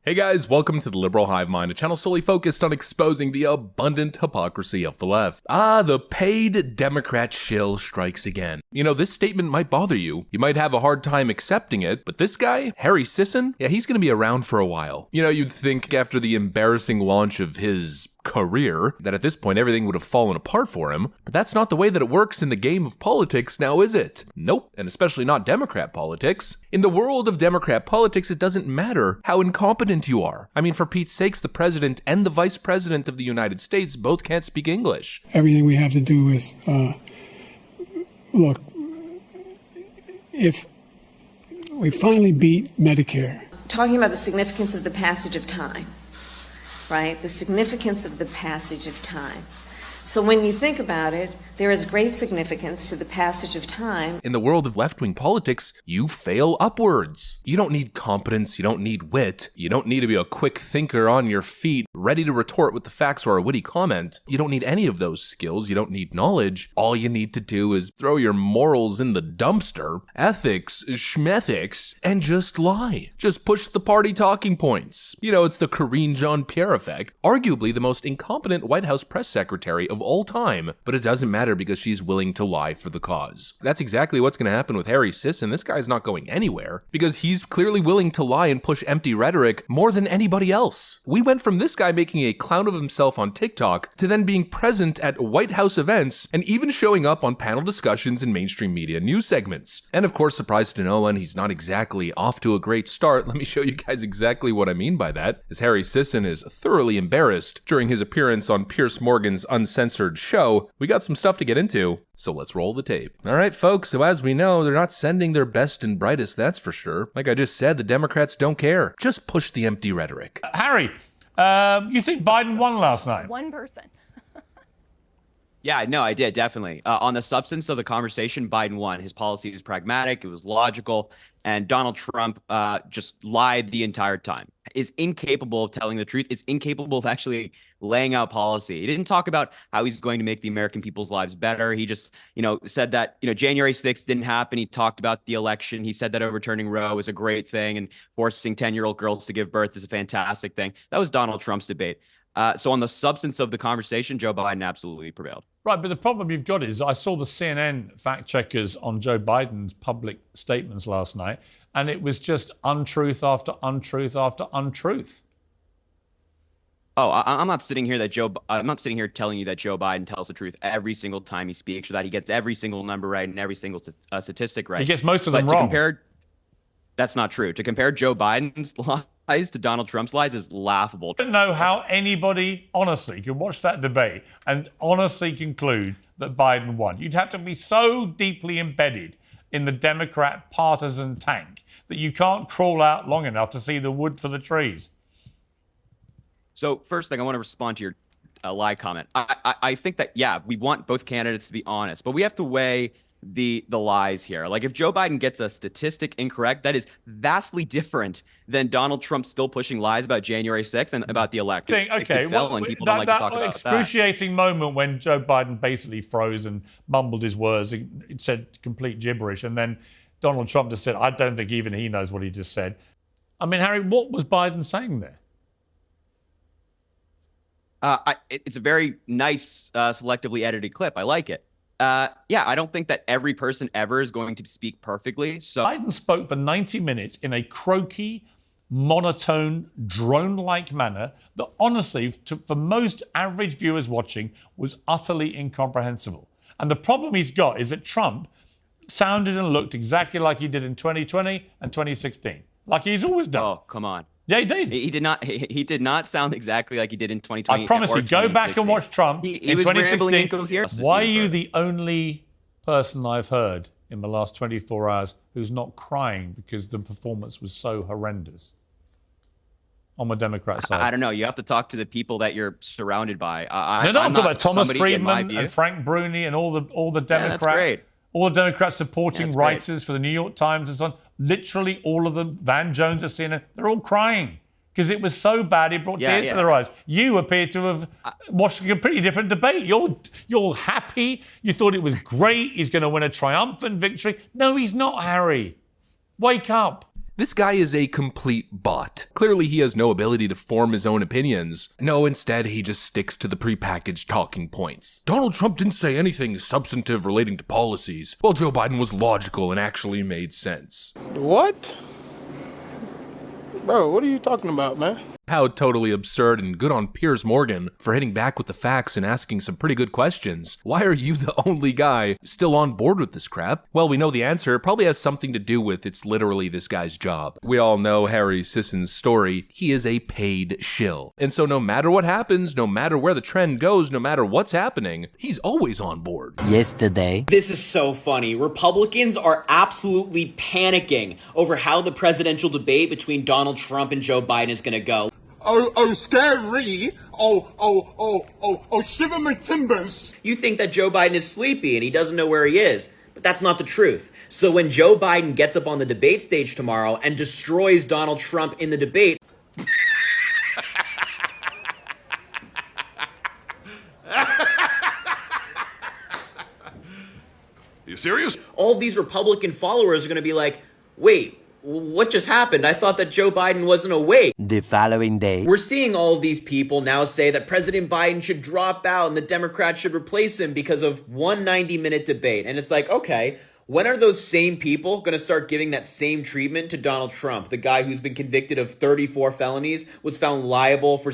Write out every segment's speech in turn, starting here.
Hey guys, welcome to the Liberal Hive Mind, a channel solely focused on exposing the abundant hypocrisy of the left. The paid Democrat shill strikes again. You know, this statement might bother you. You might have a hard time accepting it, but this guy, Harry Sisson, yeah, he's gonna be around for a while. You know, you'd think after the embarrassing launch of his career that at this point everything would have fallen apart for him, but that's not the way that it works in the game of politics now, is it? Nope, and especially not Democrat politics. In the world of Democrat politics, it doesn't matter how incompetent you are. I mean, for Pete's sakes, the president and the vice president of the United States both can't speak English. Everything we have to do with, look, if we finally beat Medicare. Talking about the significance of the passage of time. Right? The significance of the passage of time. So when you think about it, there is great significance to the passage of time. In the world of left-wing politics, you fail upwards. You don't need competence, you don't need wit, you don't need to be a quick thinker on your feet, ready to retort with the facts or a witty comment. You don't need any of those skills, you don't need knowledge. All you need to do is throw your morals in the dumpster, ethics, schmethics, and just lie. Just push the party talking points. You know, it's the Karine Jean-Pierre effect, arguably the most incompetent White House press secretary of all time, but it doesn't matter because she's willing to lie for the cause. That's exactly what's going to happen with Harry Sisson. This guy's not going anywhere because he's clearly willing to lie and push empty rhetoric more than anybody else. We went from this guy making a clown of himself on TikTok to then being present at White House events and even showing up on panel discussions in mainstream media news segments. And of course, surprise to no one, he's not exactly off to a great start. Let me show you guys exactly what I mean by that, as Harry Sisson is thoroughly embarrassed during his appearance on Piers Morgan's uncensored show. We got some stuff to get into, so let's roll the tape. All right, folks, so as we know, they're not sending their best and brightest, that's for sure. Like I just said, the Democrats don't care. Just push the empty rhetoric. Harry, you think Biden won last night? One person. Yeah, no, I did, definitely. On the substance of the conversation, Biden won. His policy was pragmatic, it was logical, and Donald Trump just lied the entire time. Is incapable of telling the truth, is incapable of actually laying out policy. He didn't talk about how he's going to make the American people's lives better. He just, said that, January 6th didn't happen. He talked about the election. He said that overturning Roe is a great thing and forcing 10-year-old girls to give birth is a fantastic thing. That was Donald Trump's debate. So on the substance of the conversation, Joe Biden absolutely prevailed. Right, but the problem you've got is I saw the CNN fact checkers on Joe Biden's public statements last night, and it was just untruth after untruth after untruth. Oh, I'm not sitting here telling you that Joe Biden tells the truth every single time he speaks, or that he gets every single number right and every single statistic right. He gets most of them wrong. That's not true. To compare Joe Biden's lies to Donald Trump's lies is laughable. I don't know how anybody honestly can watch that debate and honestly conclude that Biden won. You'd have to be so deeply embedded in the Democrat partisan tank that you can't crawl out long enough to see the wood for the trees. So first thing, I want to respond to your lie comment. I think that, yeah, we want both candidates to be honest, but we have to weigh the lies here. Like if Joe Biden gets a statistic incorrect, that is vastly different than Donald Trump still pushing lies about January 6th and about the election. Okay, people don't like to talk about excruciating moment when Joe Biden basically froze and mumbled his words, it said complete gibberish, and then Donald Trump just said, I don't think even he knows what he just said. I mean, Harry, what was Biden saying there? It's a very nice, selectively edited clip. I like it. Yeah, I don't think that every person ever is going to speak perfectly. So Biden spoke for 90 minutes in a croaky, monotone, drone-like manner that honestly, for most average viewers watching, was utterly incomprehensible. And the problem he's got is that Trump sounded and looked exactly like he did in 2020 and 2016. Like he's always done. Oh, come on. Yeah, he did. He did not. He did not sound exactly like he did in 2020. I promise you, go back and watch Trump in 2016. Why are you the only person I've heard in the last 24 hours who's not crying because the performance was so horrendous on the Democrat side? I don't know. You have to talk to the people that you're surrounded by. I'm talking about Thomas Friedman and Frank Bruni and all the Democrats. Yeah, that's great. All the Democrats supporting writers for the New York Times and so on. Literally all of them, Van Jones, a CNN, they're all crying because it was so bad it brought tears to their eyes. You appear to have watched a completely different debate. You're happy. You thought it was great. He's going to win a triumphant victory. No, he's not, Harry. Wake up. This guy is a complete bot. Clearly he has no ability to form his own opinions. No, instead he just sticks to the prepackaged talking points. Donald Trump didn't say anything substantive relating to policies, while Joe Biden was logical and actually made sense. What? Bro, what are you talking about, man? How totally absurd, and good on Piers Morgan for hitting back with the facts and asking some pretty good questions. Why are you the only guy still on board with this crap? Well, we know the answer. It probably has something to do with it's literally this guy's job. We all know Harry Sisson's story. He is a paid shill. And so no matter what happens, no matter where the trend goes, no matter what's happening, he's always on board. Yesterday. This is so funny. Republicans are absolutely panicking over how the presidential debate between Donald Trump and Joe Biden is going to go. Oh, scary. Oh, shiver my timbers. You think that Joe Biden is sleepy and he doesn't know where he is, but that's not the truth. So when Joe Biden gets up on the debate stage tomorrow and destroys Donald Trump in the debate, You serious? all of these Republican followers are going to be like, wait, what just happened? I thought that Joe Biden wasn't awake. The following day. We're seeing all of these people now say that President Biden should drop out and the Democrats should replace him because of one 90-minute debate. And it's like, okay, when are those same people going to start giving that same treatment to Donald Trump, the guy who's been convicted of 34 felonies, was found liable for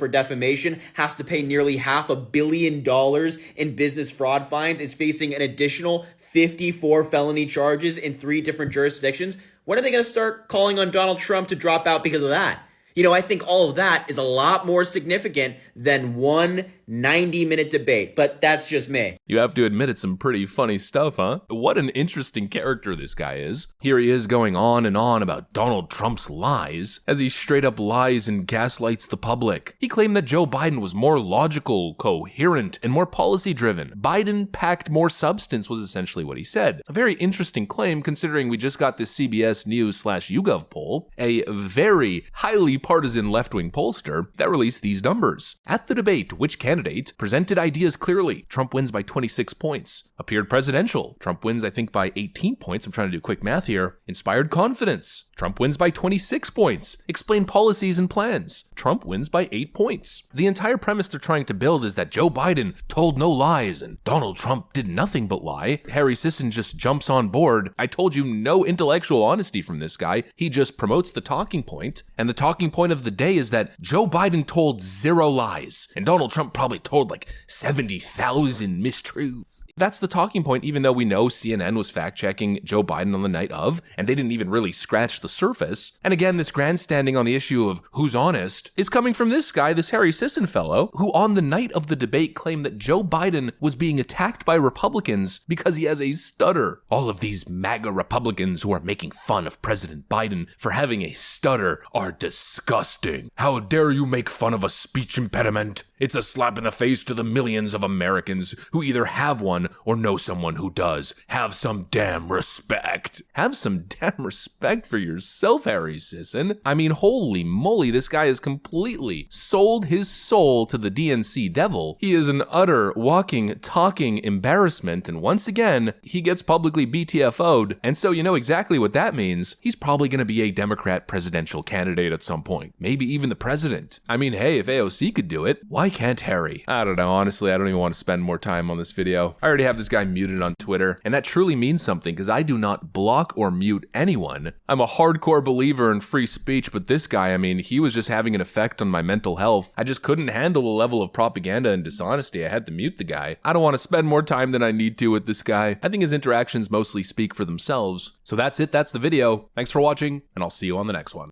defamation, has to pay nearly $500 million in business fraud fines, is facing an additional 54 felony charges in 3 different jurisdictions? When are they going to start calling on Donald Trump to drop out because of that? You know, I think all of that is a lot more significant than one 90-minute debate, but that's just me. You have to admit it's some pretty funny stuff, huh? What an interesting character this guy is. Here he is going on and on about Donald Trump's lies, as he straight up lies and gaslights the public. He claimed that Joe Biden was more logical, coherent, and more policy-driven. Biden packed more substance was essentially what he said. A very interesting claim considering we just got this CBS News/YouGov poll, a very highly partisan left-wing pollster that released these numbers. At the debate, which candidate presented ideas clearly? Trump wins by 26 points. Appeared presidential. Trump wins, I think, by 18 points. I'm trying to do quick math here. Inspired confidence. Trump wins by 26 points. Explain policies and plans. Trump wins by 8 points. The entire premise they're trying to build is that Joe Biden told no lies and Donald Trump did nothing but lie. Harry Sisson just jumps on board. I told you, no intellectual honesty from this guy. He just promotes the talking point, and the talking point of the day is that Joe Biden told 0 lies, and Donald Trump probably told like 70,000 mistruths. That's the talking point, even though we know CNN was fact-checking Joe Biden on the night of, and they didn't even really scratch the surface. And again, this grandstanding on the issue of who's honest is coming from this guy, this Harry Sisson fellow, who on the night of the debate claimed that Joe Biden was being attacked by Republicans because he has a stutter. All of these MAGA Republicans who are making fun of President Biden for having a stutter are disgusting. How dare you make fun of a speech impediment? It's a slap in the face to the millions of Americans who either have one or know someone who does. Have some damn respect. Have some damn respect for yourself, Harry Sisson. I mean, holy moly, this guy has completely sold his soul to the DNC devil. He is an utter, walking, talking embarrassment, and once again, he gets publicly BTFO'd, and so you know exactly what that means. He's probably going to be a Democrat presidential candidate at some point. Maybe even the president. I mean, hey, if AOC could do it, why can't Harry? I don't know, honestly, I don't even want to spend more time on this video. I already have this guy muted on Twitter, and that truly means something because I do not block or mute anyone. I'm a hardcore believer in free speech, but this guy, I mean, he was just having an effect on my mental health. I just couldn't handle the level of propaganda and dishonesty. I had to mute the guy. I don't want to spend more time than I need to with this guy. I think his interactions mostly speak for themselves. So that's it, that's the video. Thanks for watching, and I'll see you on the next one.